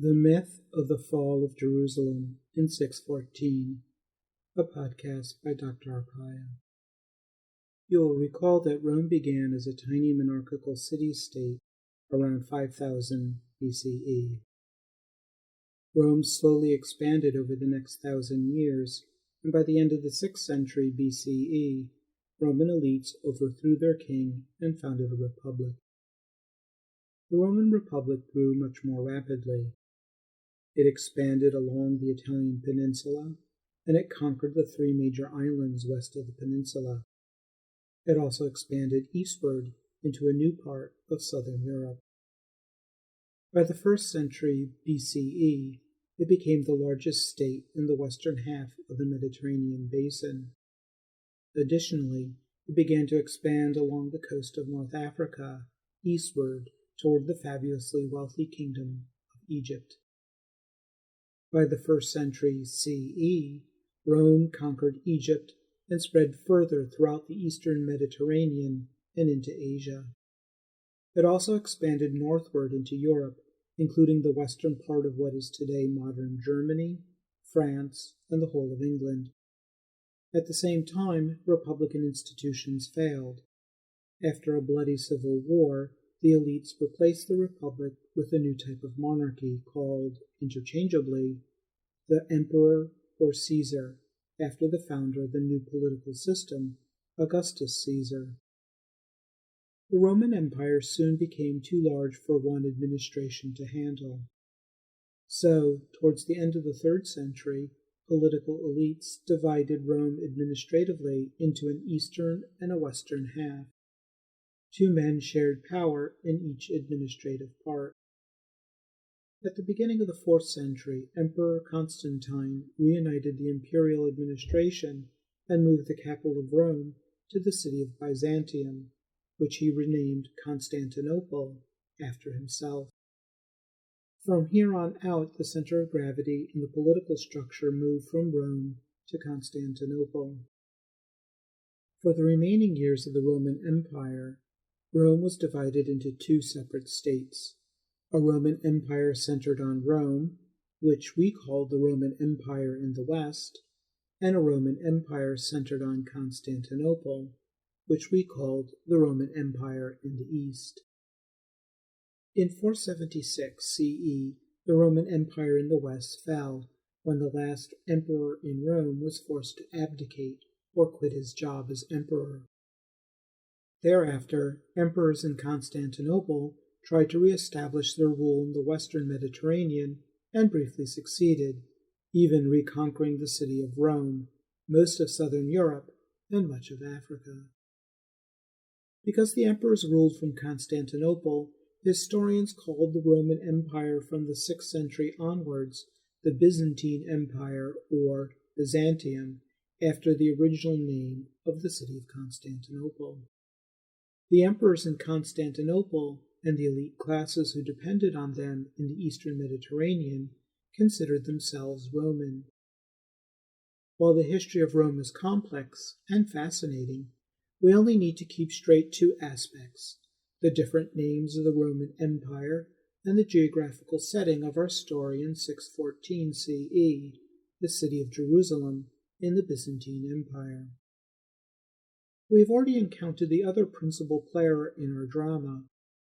The Myth of the Fall of Jerusalem in 614, a podcast by Dr. Arpaia. You will recall that Rome began as a tiny monarchical city-state around 5000 BCE. Rome slowly expanded over the next 1,000 years, and by the end of the 6th century BCE, Roman elites overthrew their king and founded a republic. The Roman Republic grew much more rapidly. It expanded along the Italian peninsula, and it conquered the 3 major islands west of the peninsula. It also expanded eastward into a new part of southern Europe. By the 1st century BCE, it became the largest state in the western half of the Mediterranean basin. Additionally, it began to expand along the coast of North Africa, eastward toward the fabulously wealthy kingdom of Egypt. By the 1st century CE, Rome conquered Egypt and spread further throughout the eastern Mediterranean and into Asia. It also expanded northward into Europe, including the western part of what is today modern Germany, France, and the whole of England. At the same time, republican institutions failed. After a bloody civil war, the elites replaced the republic with a new type of monarchy called, interchangeably, the Emperor or Caesar, after the founder of the new political system, Augustus Caesar. The Roman Empire soon became too large for one administration to handle. So, towards the end of the 3rd century, political elites divided Rome administratively into an eastern and a western half. 2 men shared power in each administrative part. At the beginning of the 4th century, Emperor Constantine reunited the imperial administration and moved the capital of Rome to the city of Byzantium, which he renamed Constantinople after himself. From here on out, the center of gravity in the political structure moved from Rome to Constantinople. For the remaining years of the Roman Empire, Rome was divided into 2 separate states: a Roman Empire centered on Rome, which we called the Roman Empire in the west, and a Roman Empire centered on Constantinople, which we called the Roman Empire in the east. In 476 CE, the Roman Empire in the west fell when the last emperor in Rome was forced to abdicate or quit his job as emperor. Thereafter, emperors in Constantinople tried to re-establish their rule in the western Mediterranean and briefly succeeded, even reconquering the city of Rome, most of southern Europe, and much of Africa. Because the emperors ruled from Constantinople, historians called the Roman Empire from the 6th century onwards the Byzantine Empire, or Byzantium, after the original name of the city of Constantinople. The emperors in Constantinople and the elite classes who depended on them in the eastern Mediterranean considered themselves Roman. While the history of Rome is complex and fascinating, we only need to keep straight 2 aspects: the different names of the Roman Empire and the geographical setting of our story in 614 CE, the city of Jerusalem in the Byzantine Empire. We have already encountered the other principal player in our drama,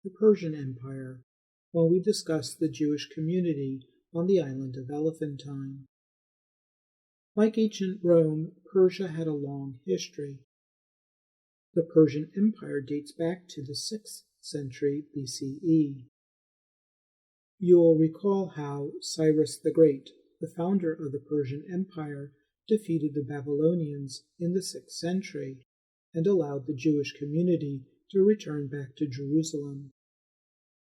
the Persian Empire, when we discussed the Jewish community on the island of Elephantine. Like ancient Rome, Persia had a long history. The Persian Empire dates back to the 6th century BCE. You will recall how Cyrus the Great, the founder of the Persian Empire, defeated the Babylonians in the 6th century and allowed the Jewish community to return back to Jerusalem.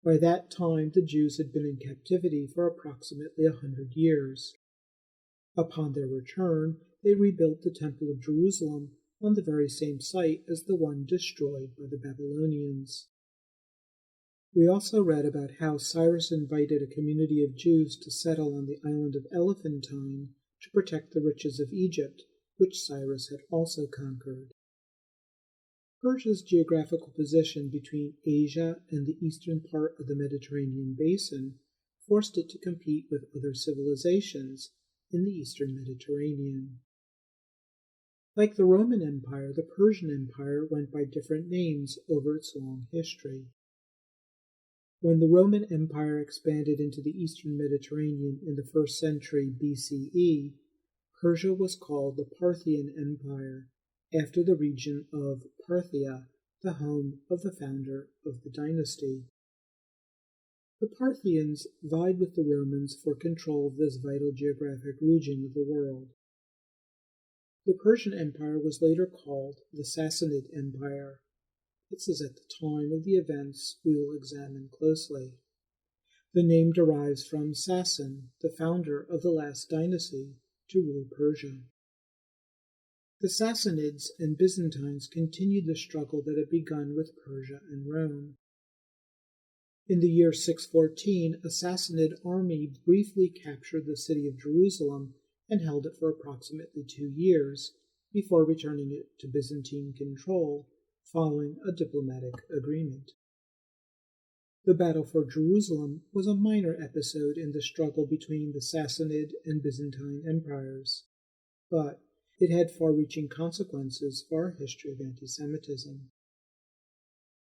By that time, the Jews had been in captivity for approximately 100 years. Upon their return, they rebuilt the Temple of Jerusalem on the very same site as the one destroyed by the Babylonians. We also read about how Cyrus invited a community of Jews to settle on the island of Elephantine to protect the riches of Egypt, which Cyrus had also conquered. Persia's geographical position between Asia and the eastern part of the Mediterranean basin forced it to compete with other civilizations in the Eastern Mediterranean. Like the Roman Empire, the Persian Empire went by different names over its long history. When the Roman Empire expanded into the Eastern Mediterranean in the 1st century BCE, Persia was called the Parthian Empire, after the region of Parthia, the home of the founder of the dynasty. The Parthians vied with the Romans for control of this vital geographic region of the world. The Persian Empire was later called the Sassanid Empire. This is at the time of the events we will examine closely. The name derives from Sassan, the founder of the last dynasty to rule Persia. The Sassanids and Byzantines continued the struggle that had begun with Persia and Rome. In the year 614, a Sassanid army briefly captured the city of Jerusalem and held it for approximately 2 years, before returning it to Byzantine control following a diplomatic agreement. The battle for Jerusalem was a minor episode in the struggle between the Sassanid and Byzantine empires, but it had far-reaching consequences for our history of anti-Semitism.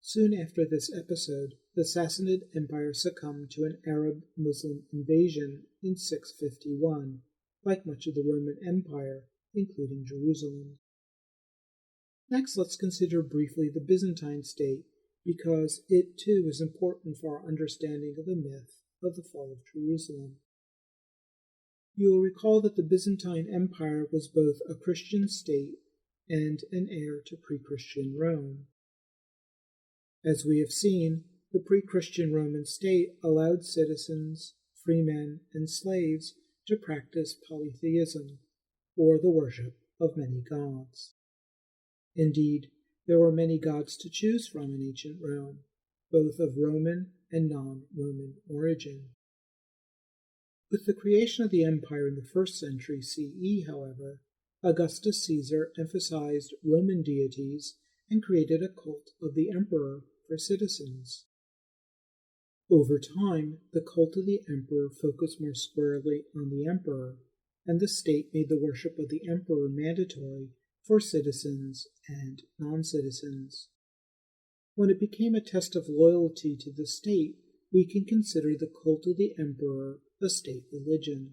Soon after this episode, the Sassanid Empire succumbed to an Arab-Muslim invasion in 651, like much of the Roman Empire, including Jerusalem. Next, let's consider briefly the Byzantine state, because it too is important for our understanding of the myth of the fall of Jerusalem. You will recall that the Byzantine Empire was both a Christian state and an heir to pre-Christian Rome. As we have seen, the pre-Christian Roman state allowed citizens, freemen, and slaves to practice polytheism, or the worship of many gods. Indeed, there were many gods to choose from in ancient Rome, both of Roman and non-Roman origin. With the creation of the empire in the 1st century CE, however, Augustus Caesar emphasized Roman deities and created a cult of the emperor for citizens. Over time, the cult of the emperor focused more squarely on the emperor, and the state made the worship of the emperor mandatory for citizens and non-citizens. When it became a test of loyalty to the state, we can consider the cult of the emperor a state religion.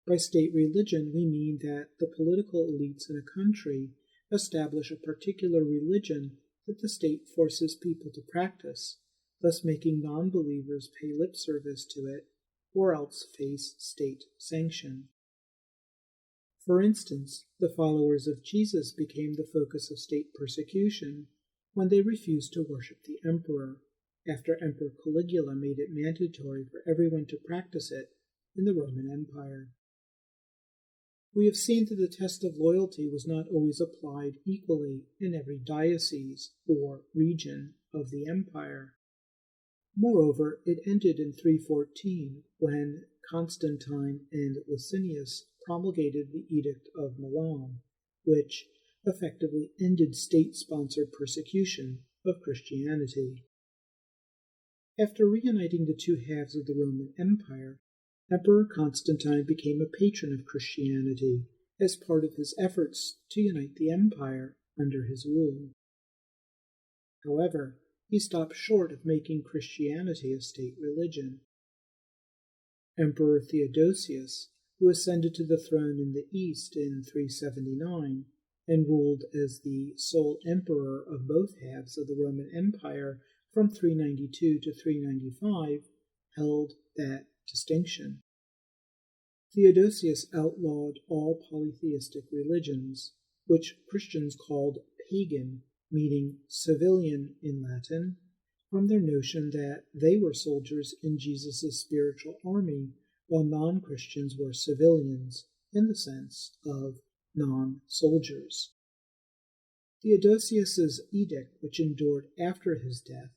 By state religion, we mean that the political elites in a country establish a particular religion that the state forces people to practice, thus making non-believers pay lip service to it or else face state sanction. For instance, the followers of Jesus became the focus of state persecution when they refused to worship the emperor, after Emperor Caligula made it mandatory for everyone to practice it in the Roman Empire. We have seen that the test of loyalty was not always applied equally in every diocese or region of the empire. Moreover, it ended in 314 when Constantine and Licinius promulgated the Edict of Milan, which effectively ended state-sponsored persecution of Christianity. After reuniting the two halves of the Roman Empire, Emperor Constantine became a patron of Christianity as part of his efforts to unite the empire under his rule. However, he stopped short of making Christianity a state religion. Emperor Theodosius, who ascended to the throne in the east in 379 and ruled as the sole emperor of both halves of the Roman Empire from 392 to 395, held that distinction. Theodosius outlawed all polytheistic religions, which Christians called pagan, meaning civilian in Latin, from their notion that they were soldiers in Jesus' spiritual army, while non-Christians were civilians in the sense of non-soldiers. Theodosius's edict, which endured after his death,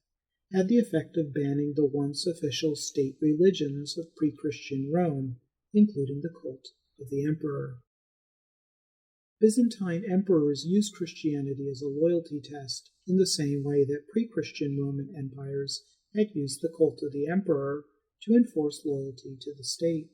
had the effect of banning the once official state religions of pre-Christian Rome, including the cult of the emperor. Byzantine emperors used Christianity as a loyalty test in the same way that pre-Christian Roman empires had used the cult of the emperor to enforce loyalty to the state.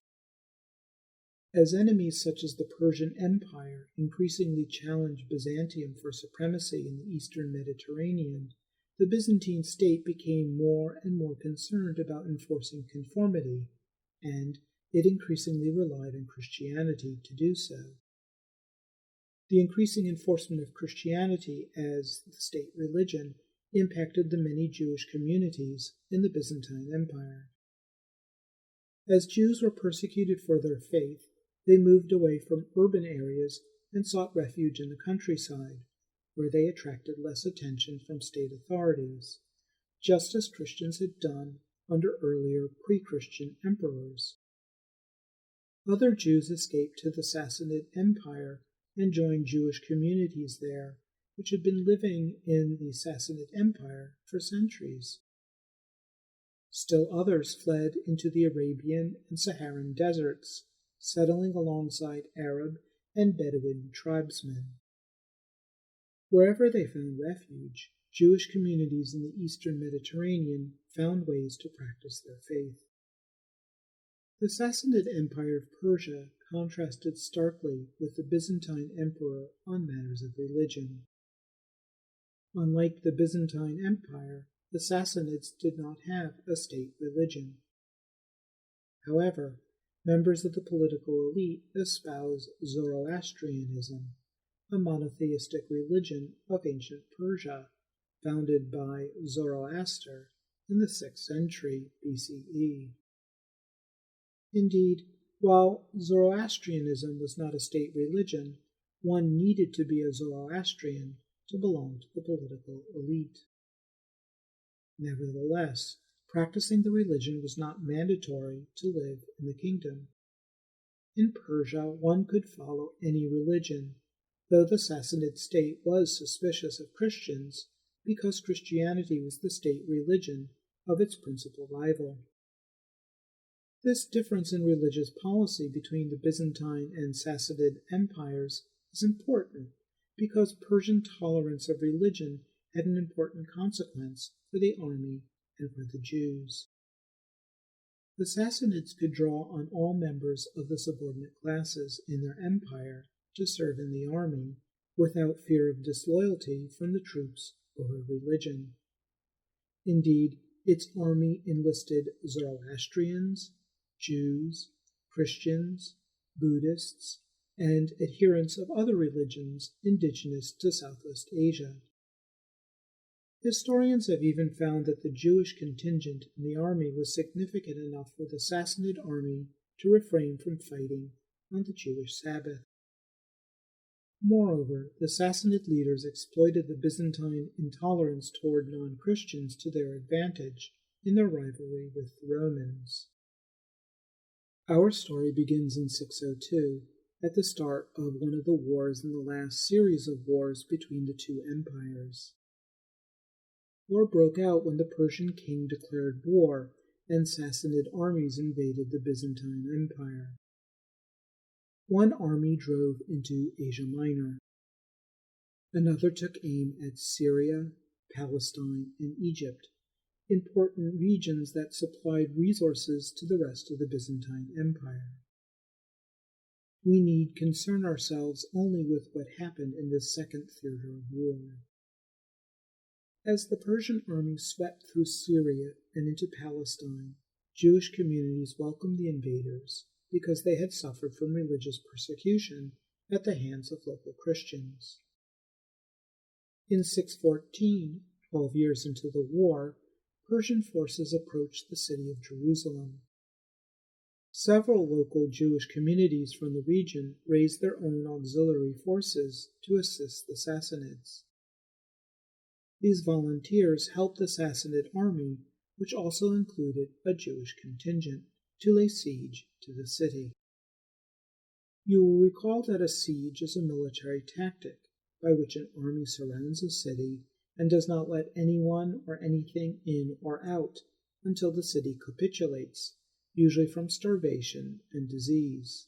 As enemies such as the Persian Empire increasingly challenged Byzantium for supremacy in the eastern Mediterranean, the Byzantine state became more and more concerned about enforcing conformity, and it increasingly relied on Christianity to do so. The increasing enforcement of Christianity as the state religion impacted the many Jewish communities in the Byzantine Empire. As Jews were persecuted for their faith, they moved away from urban areas and sought refuge in the countryside, where they attracted less attention from state authorities, just as Christians had done under earlier pre-Christian emperors. Other Jews escaped to the Sassanid Empire and joined Jewish communities there, which had been living in the Sassanid Empire for centuries. Still others fled into the Arabian and Saharan deserts, settling alongside Arab and Bedouin tribesmen. Wherever they found refuge, Jewish communities in the eastern Mediterranean found ways to practice their faith. The Sassanid Empire of Persia contrasted starkly with the Byzantine emperor on matters of religion. Unlike the Byzantine Empire, the Sassanids did not have a state religion. However, members of the political elite espoused Zoroastrianism, a monotheistic religion of ancient Persia, founded by Zoroaster in the 6th century BCE. Indeed, while Zoroastrianism was not a state religion, one needed to be a Zoroastrian to belong to the political elite. Nevertheless, practicing the religion was not mandatory to live in the kingdom. In Persia, one could follow any religion, though the Sassanid state was suspicious of Christians because Christianity was the state religion of its principal rival. This difference in religious policy between the Byzantine and Sassanid empires is important because Persian tolerance of religion had an important consequence for the army and for the Jews. The Sassanids could draw on all members of the subordinate classes in their empire to serve in the army without fear of disloyalty from the troops or religion. Indeed, its army enlisted Zoroastrians, Jews, Christians, Buddhists, and adherents of other religions indigenous to Southwest Asia. Historians have even found that the Jewish contingent in the army was significant enough for the Sassanid army to refrain from fighting on the Jewish Sabbath. Moreover, the Sassanid leaders exploited the Byzantine intolerance toward non-Christians to their advantage in their rivalry with the Romans. Our story begins in 602, at the start of one of the wars in the last series of wars between the two empires. War broke out when the Persian king declared war, and Sassanid armies invaded the Byzantine Empire. One army drove into Asia Minor. Another took aim at Syria, Palestine, and Egypt, important regions that supplied resources to the rest of the Byzantine Empire. We need concern ourselves only with what happened in this second theater of war. As the Persian army swept through Syria and into Palestine, Jewish communities welcomed the invaders because they had suffered from religious persecution at the hands of local Christians. In 614, 12 years into the war, Persian forces approached the city of Jerusalem. Several local Jewish communities from the region raised their own auxiliary forces to assist the Sassanids. These volunteers helped the Sassanid army, which also included a Jewish contingent, to lay siege to the city. You will recall that a siege is a military tactic by which an army surrounds a city and does not let anyone or anything in or out until the city capitulates, usually from starvation and disease.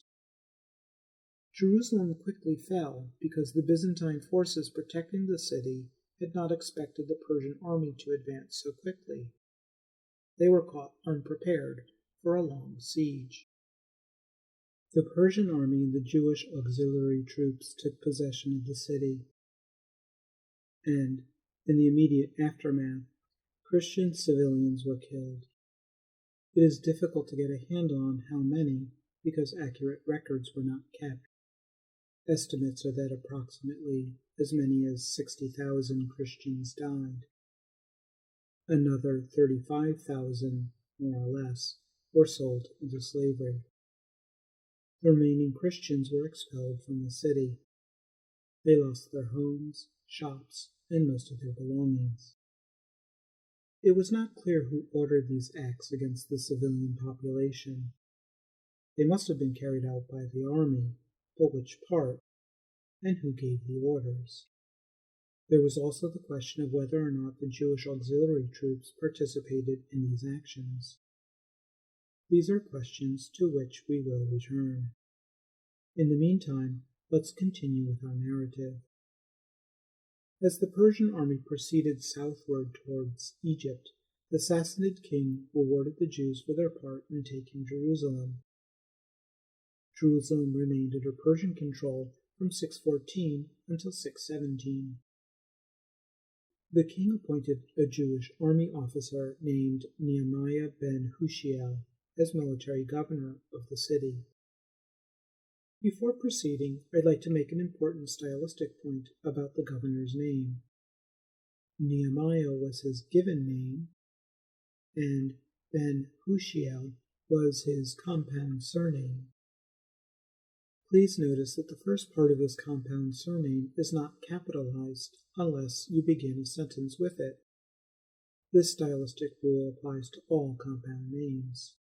Jerusalem quickly fell because the Byzantine forces protecting the city had not expected the Persian army to advance so quickly. They were caught unprepared for a long siege. The Persian army and the Jewish auxiliary troops took possession of the city, and, in the immediate aftermath, Christian civilians were killed. It is difficult to get a handle on how many, because accurate records were not kept. Estimates are that approximately as many as 60,000 Christians died. Another 35,000, more or less, were sold into slavery. The remaining Christians were expelled from the city. They lost their homes, shops, and most of their belongings. It was not clear who ordered these acts against the civilian population. They must have been carried out by the army, but which part, and who gave the orders? There was also the question of whether or not the Jewish auxiliary troops participated in these actions. These are questions to which we will return. In the meantime, let's continue with our narrative. As the Persian army proceeded southward towards Egypt, the Sassanid king rewarded the Jews for their part in taking Jerusalem. Jerusalem remained under Persian control from 614 until 617. The king appointed a Jewish army officer named Nehemiah ben Hushiel as military governor of the city. Before proceeding, I'd like to make an important stylistic point about the governor's name. Nehemiah was his given name, and ben Hushiel was his compound surname. Please notice that the first part of his compound surname is not capitalized unless you begin a sentence with it. This stylistic rule applies to all compound names.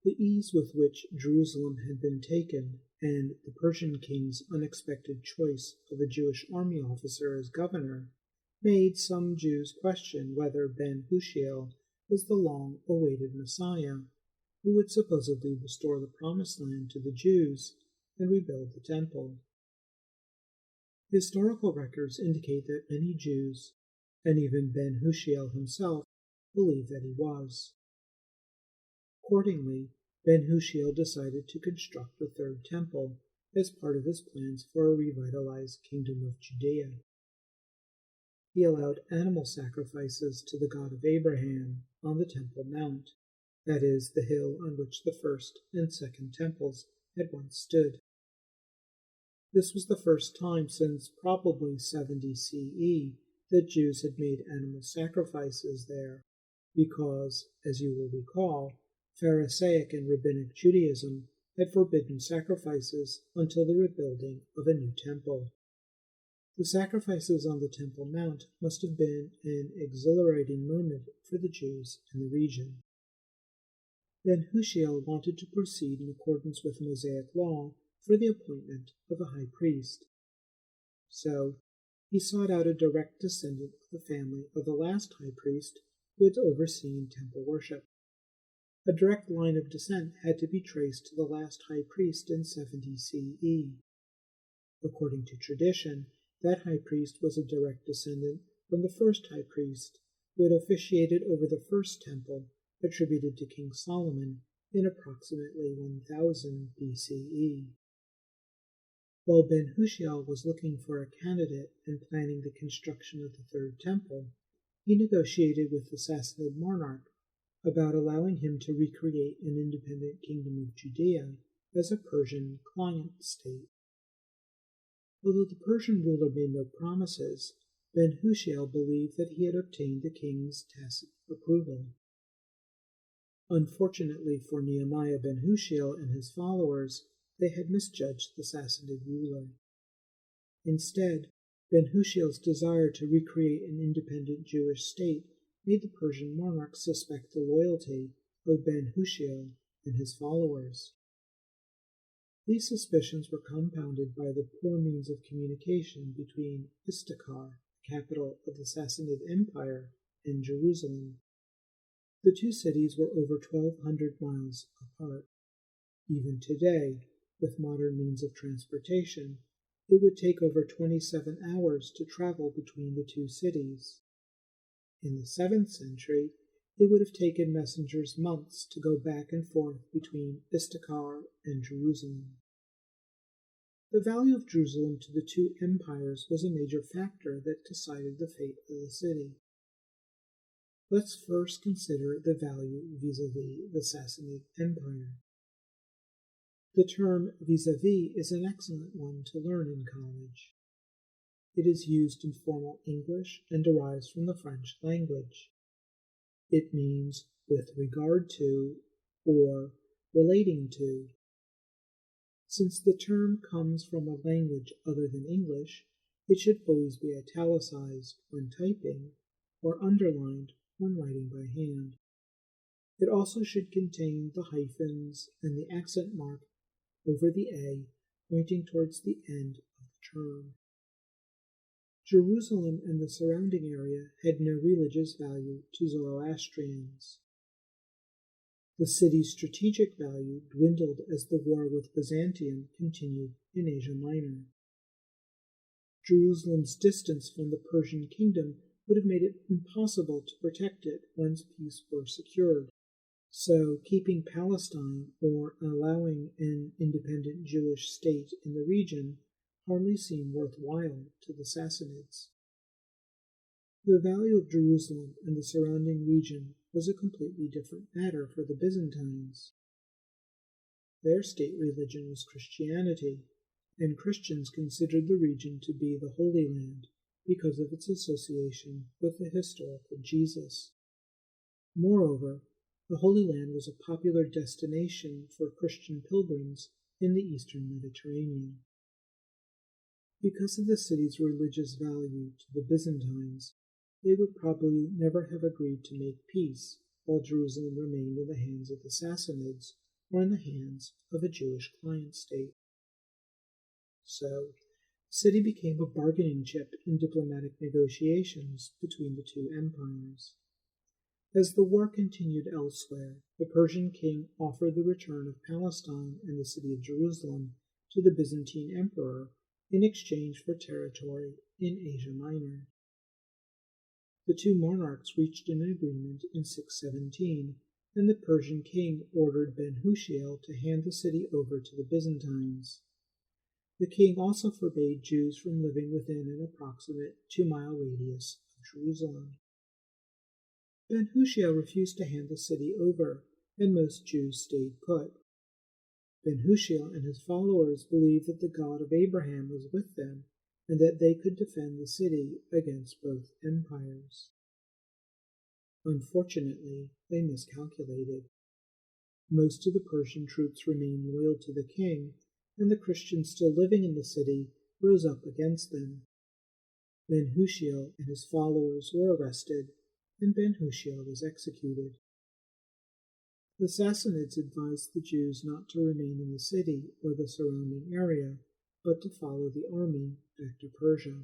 The ease with which Jerusalem had been taken, and the Persian king's unexpected choice of a Jewish army officer as governor, made some Jews question whether ben Hushiel was the long-awaited Messiah, who would supposedly restore the Promised Land to the Jews and rebuild the Temple. Historical records indicate that many Jews, and even ben Hushiel himself, believed that he was. Accordingly, ben Hushiel decided to construct the Third Temple as part of his plans for a revitalized Kingdom of Judea. He allowed animal sacrifices to the God of Abraham on the Temple Mount, that is, the hill on which the first and second temples had once stood. This was the first time since probably 70 CE that Jews had made animal sacrifices there, because, as you will recall, Pharisaic and Rabbinic Judaism had forbidden sacrifices until the rebuilding of a new temple. The sacrifices on the Temple Mount must have been an exhilarating moment for the Jews in the region. Ben Hushiel wanted to proceed in accordance with Mosaic law for the appointment of a high priest. So, he sought out a direct descendant of the family of the last high priest who had overseen temple worship. A direct line of descent had to be traced to the last high priest in 70 CE. According to tradition, that high priest was a direct descendant from the first high priest, who had officiated over the first temple, attributed to King Solomon in approximately 1000 BCE. While ben Hushiel was looking for a candidate and planning the construction of the Third Temple, he negotiated with the Sassanid monarch about allowing him to recreate an independent Kingdom of Judea as a Persian client state. Although the Persian ruler made no promises, ben Hushiel believed that he had obtained the king's tacit approval. Unfortunately for Nehemiah ben Hushiel and his followers, they had misjudged the Sassanid ruler. Instead, ben Hushiel's desire to recreate an independent Jewish state made the Persian monarch suspect the loyalty of ben Hushiel and his followers. These suspicions were compounded by the poor means of communication between Istakar, the capital of the Sassanid Empire, and Jerusalem. The two cities were over 1,200 miles apart. Even today, with modern means of transportation, it would take over 27 hours to travel between the two cities. In the 7th century, it would have taken messengers months to go back and forth between Istakar and Jerusalem. The value of Jerusalem to the two empires was a major factor that decided the fate of the city. Let's first consider the value vis-a-vis the Sassanid Empire. The term vis-a-vis is an excellent one to learn in college. It is used in formal English and derives from the French language. It means with regard to or relating to. Since the term comes from a language other than English, it should always be italicized when typing or underlined when writing by hand. It also should contain the hyphens and the accent mark over the A pointing towards the end of the term. Jerusalem and the surrounding area had no religious value to Zoroastrians. The city's strategic value dwindled as the war with Byzantium continued in Asia Minor. Jerusalem's distance from the Persian kingdom would have made it impossible to protect it once peace were secured, so keeping Palestine or allowing an independent Jewish state in the region hardly seemed worthwhile to the Sassanids. The value of Jerusalem and the surrounding region was a completely different matter for the Byzantines. Their state religion was Christianity, and Christians considered the region to be the Holy Land because of its association with the historical Jesus. Moreover, the Holy Land was a popular destination for Christian pilgrims in the eastern Mediterranean. Because of the city's religious value to the Byzantines, they would probably never have agreed to make peace while Jerusalem remained in the hands of the Sassanids or in the hands of a Jewish client state. So, the city became a bargaining chip in diplomatic negotiations between the two empires. As the war continued elsewhere, the Persian king offered the return of Palestine and the city of Jerusalem to the Byzantine emperor in exchange for territory in Asia Minor. The two monarchs reached an agreement in 617, and the Persian king ordered Ben-Hushiel to hand the city over to the Byzantines. The king also forbade Jews from living within an approximate 2-mile radius of Jerusalem. Ben-Hushiel refused to hand the city over, and most Jews stayed put. Ben-Hushiel and his followers believed that the God of Abraham was with them, and that they could defend the city against both empires. Unfortunately, they miscalculated. Most of the Persian troops remained loyal to the king, and the Christians still living in the city rose up against them. Ben-Hushiel and his followers were arrested, and Ben-Hushiel was executed. The Sassanids advised the Jews not to remain in the city or the surrounding area, but to follow the army back to Persia.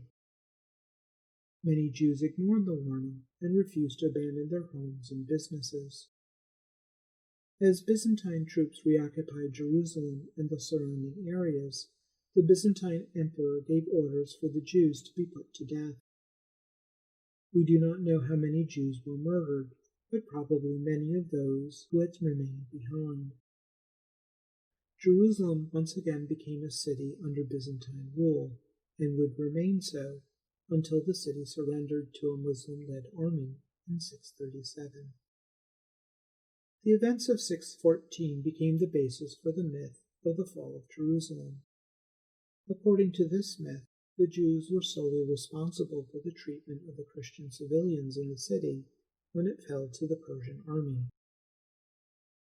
Many Jews ignored the warning and refused to abandon their homes and businesses. As Byzantine troops reoccupied Jerusalem and the surrounding areas, the Byzantine emperor gave orders for the Jews to be put to death. We do not know how many Jews were murdered, but probably many of those who had remained behind. Jerusalem once again became a city under Byzantine rule, and would remain so until the city surrendered to a Muslim-led army in 637. The events of 614 became the basis for the myth of the fall of Jerusalem. According to this myth, the Jews were solely responsible for the treatment of the Christian civilians in the city when it fell to the Persian army.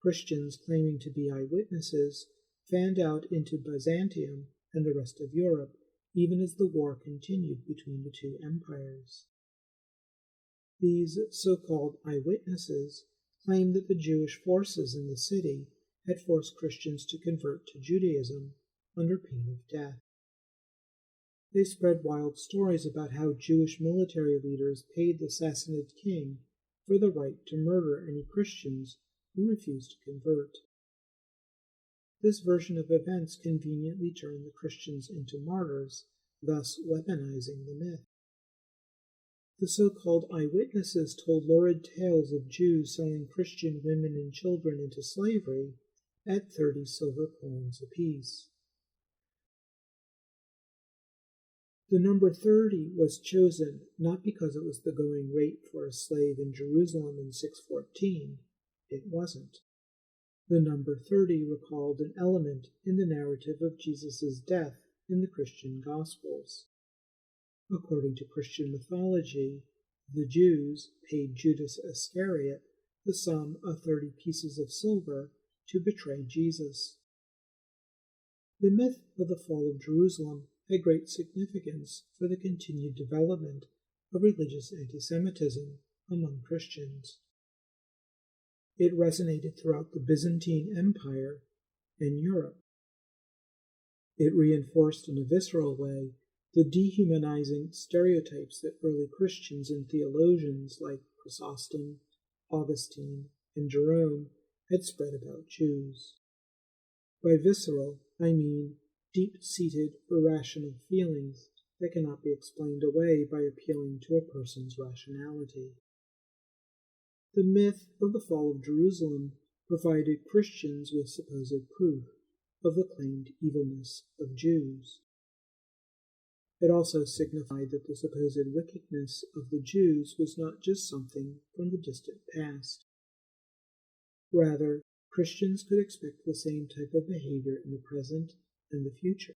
Christians claiming to be eyewitnesses fanned out into Byzantium and the rest of Europe, even as the war continued between the two empires. These so-called eyewitnesses claimed that the Jewish forces in the city had forced Christians to convert to Judaism under pain of death. They spread wild stories about how Jewish military leaders paid the Sassanid king for the right to murder any Christians who refused to convert. This version of events conveniently turned the Christians into martyrs, thus weaponizing the myth. The so-called eyewitnesses told lurid tales of Jews selling Christian women and children into slavery at 30 silver coins apiece. The number 30 was chosen not because it was the going rate for a slave in Jerusalem in 614. It wasn't. The number 30 recalled an element in the narrative of Jesus' death in the Christian Gospels. According to Christian mythology, the Jews paid Judas Iscariot the sum of 30 pieces of silver to betray Jesus. The myth of the fall of Jerusalem had great significance for the continued development of religious anti-Semitism among Christians. It resonated throughout the Byzantine Empire and Europe. It reinforced in a visceral way the dehumanizing stereotypes that early Christians and theologians like Chrysostom, Augustine, and Jerome had spread about Jews. By visceral, I mean deep-seated, irrational feelings that cannot be explained away by appealing to a person's rationality. The myth of the fall of Jerusalem provided Christians with supposed proof of the claimed evilness of Jews. It also signified that the supposed wickedness of the Jews was not just something from the distant past. Rather, Christians could expect the same type of behavior in the present and the future.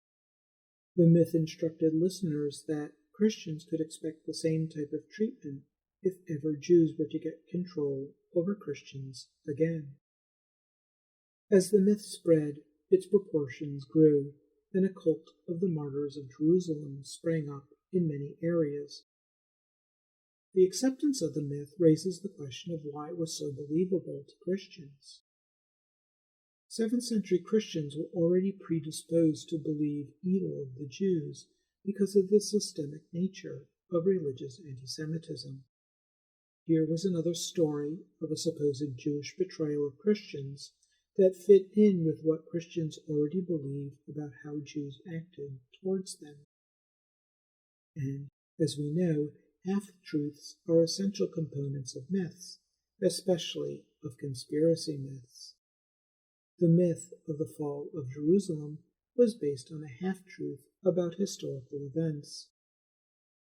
The myth instructed listeners that Christians could expect the same type of treatment if ever Jews were to get control over Christians again. As the myth spread, its proportions grew, and a cult of the martyrs of Jerusalem sprang up in many areas. The acceptance of the myth raises the question of why it was so believable to Christians. 7th century Christians were already predisposed to believe evil of the Jews because of the systemic nature of religious anti-Semitism. Here was another story of a supposed Jewish betrayal of Christians that fit in with what Christians already believed about how Jews acted towards them. And, as we know, half-truths are essential components of myths, especially of conspiracy myths. The myth of the fall of Jerusalem was based on a half-truth about historical events.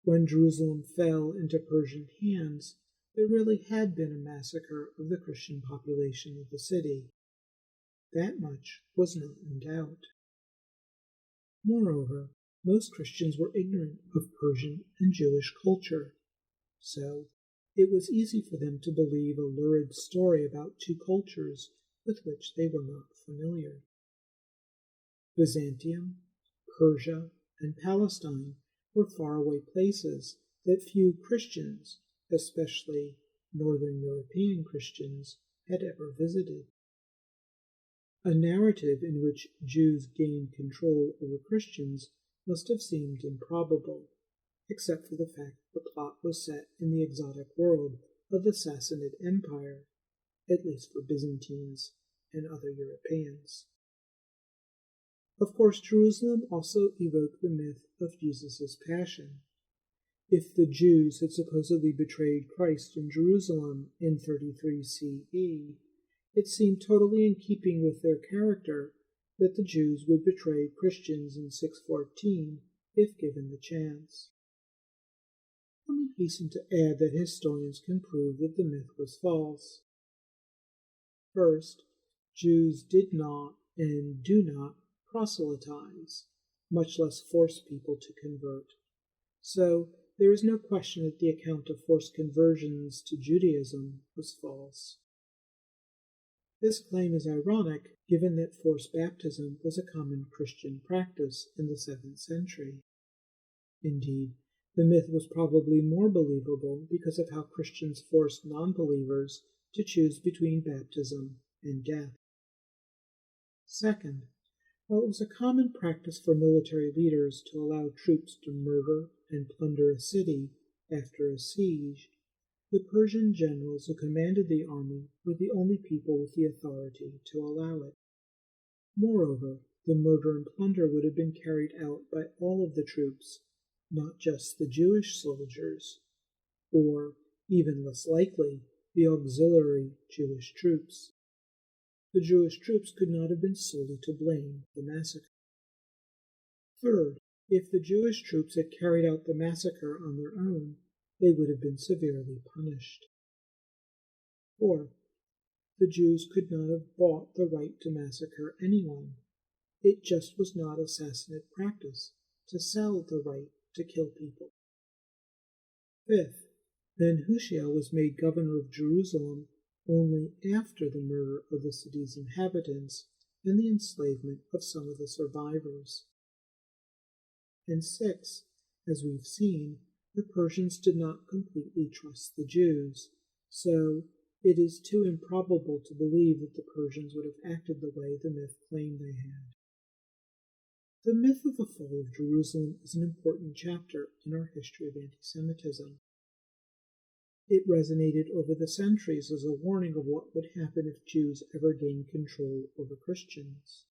When Jerusalem fell into Persian hands, there really had been a massacre of the Christian population of the city. That much was not in doubt. Moreover, most Christians were ignorant of Persian and Jewish culture, so it was easy for them to believe a lurid story about two cultures with which they were not familiar. Byzantium, Persia, and Palestine were faraway places that few Christians, especially Northern European Christians, had ever visited. A narrative in which Jews gained control over Christians must have seemed improbable, except for the fact the plot was set in the exotic world of the Sassanid Empire, at least for Byzantines and other Europeans. Of course, Jerusalem also evoked the myth of Jesus' passion. If the Jews had supposedly betrayed Christ in Jerusalem in 33 CE, it seemed totally in keeping with their character that the Jews would betray Christians in 614 if given the chance. Let me hasten to add that historians can prove that the myth was false. First, Jews did not and do not proselytize, much less force people to convert. So there is no question that the account of forced conversions to Judaism was false. This claim is ironic, given that forced baptism was a common Christian practice in the 7th century. Indeed, the myth was probably more believable because of how Christians forced non-believers to choose between baptism and death. Second, while it was a common practice for military leaders to allow troops to murder and plunder a city after a siege, the Persian generals who commanded the army were the only people with the authority to allow it. Moreover, the murder and plunder would have been carried out by all of the troops, not just the Jewish soldiers. or, even less likely, the auxiliary Jewish troops. The Jewish troops could not have been solely to blame for the massacre. Third, if the Jewish troops had carried out the massacre on their own, they would have been severely punished. Fourth, the Jews could not have bought the right to massacre anyone. It just was not a Sassanid practice to sell the right to kill people. Fifth, then Hushai was made governor of Jerusalem only after the murder of the city's inhabitants and the enslavement of some of the survivors. And sixth, as we've seen, the Persians did not completely trust the Jews, so it is too improbable to believe that the Persians would have acted the way the myth claimed they had. The myth of the fall of Jerusalem is an important chapter in our history of anti-Semitism. It resonated over the centuries as a warning of what would happen if Jews ever gained control over Christians.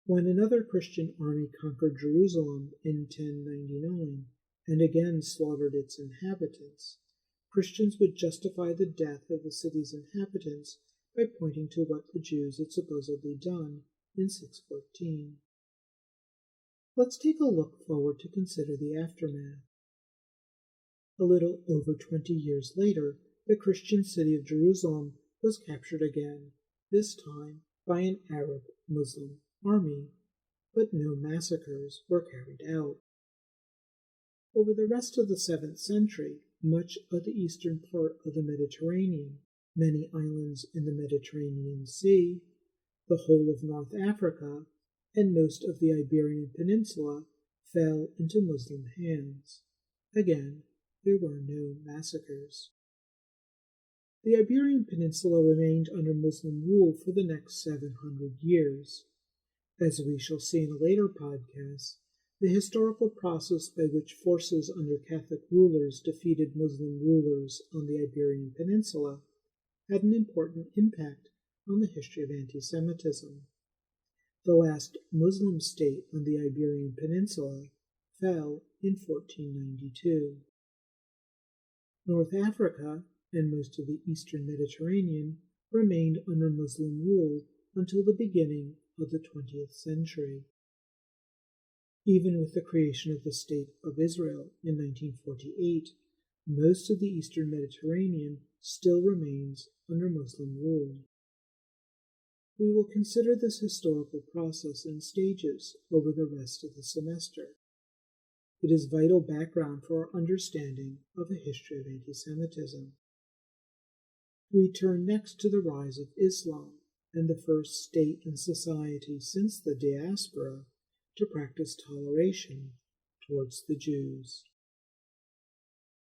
When another Christian army conquered Jerusalem in 1099 and again slaughtered its inhabitants, Christians would justify the death of the city's inhabitants by pointing to what the Jews had supposedly done in 614. Let's take a look forward to consider the aftermath. A little over 20 years later, the Christian city of Jerusalem was captured again, this time by an Arab Muslim army, but no massacres were carried out. Over the rest of the 7th century, much of the eastern part of the Mediterranean, many islands in the Mediterranean Sea, the whole of North Africa, and most of the Iberian Peninsula fell into Muslim hands. Again, there were no massacres. The Iberian Peninsula remained under Muslim rule for the next 700 years. As we shall see in a later podcast, the historical process by which forces under Catholic rulers defeated Muslim rulers on the Iberian Peninsula had an important impact on the history of anti-Semitism. The last Muslim state on the Iberian Peninsula fell in 1492. North Africa and most of the eastern Mediterranean remained under Muslim rule until the beginning of the 20th century. Even with the creation of the State of Israel in 1948, most of the eastern Mediterranean still remains under Muslim rule. We will consider this historical process in stages over the rest of the semester. It is vital background for our understanding of the history of anti-Semitism. We turn next to the rise of Islam and the first state and society since the diaspora to practice toleration towards the Jews.